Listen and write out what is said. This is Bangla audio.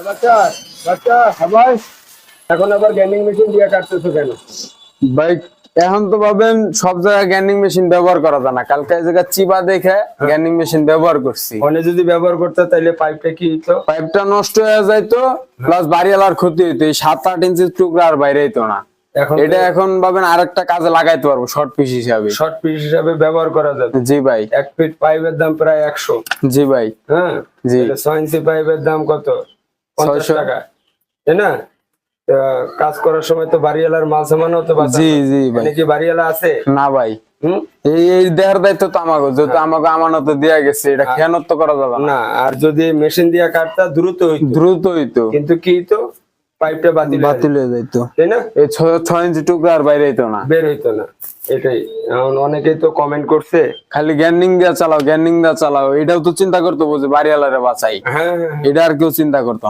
বাচ্চা বাচ্চা ভাই, এখন আবার গ্যান্ডিং মেশিন দিয়ে কাটতেছো কেন? ভাই এখন তো ভাবেন সব জায়গায় গ্যান্ডিং মেশিন ব্যবহার করা যায় না, কালকে এই জায়গায় চিবা দেখে গ্যান্ডিং মেশিন ব্যবহার করছি। ফোনে যদি ব্যবহার করতে তাইলে পাইপটা কি হইতো? পাইপটা নষ্ট হয়ে যাইতো, প্লাস বাড়িওয়ালার ক্ষতি হইতো। এই 7-8 ইঞ্চির টুকরা আর বাইরে হইতো না। এখন এটা এখন ভাবেন আরেকটা কাজে লাগাইতে পারবো, শর্ট পিস হিসাবে। শর্ট পিস হিসাবে ব্যবহার করা যাবে। জি ভাই। 1 ফিট পাইপের দাম প্রায় 100। জি ভাই। হ্যাঁ জি। 6 ইঞ্চি পাইপের দাম কত? 50 600 টাকা, তাই না? তা কাজ করার সময় তো বাড়িওয়ালার মাল সামানও তো বাঁচানো। জি জি ভাই। নাকি বাড়িওয়ালা আছে? না ভাই, হুম। এই দেওয়ার দায়িত্ব তো আমাকে, যেহেতু আমাকে আমানত দেয়া গেছে, এটা খেয়ানত তো করা যাবে না। না, আর যদি মেশিন দিয়ে কাটতা দ্রুত হইতো। দ্রুত হইতো, কিন্তু কি তো পাইপটা বাতিল হয়ে যাইতো। তাই না? এই 6 ইঞ্চি টুকরা আর বাইরে হইতো না। বের হইতো না। এটাই এখন অনেকেই তো কমেন্ট করছে। খালি গ্যান্ডিং দিয়া চালাও, গ্যান্ডিং দিয়া চালাও, এটাও তো চিন্তা করতে, বুঝে বাড়িওয়ালারে বাঁচাই, হ্যাঁ হ্যাঁ হ্যাঁ। এটা আর কেউ চিন্তা করতো না।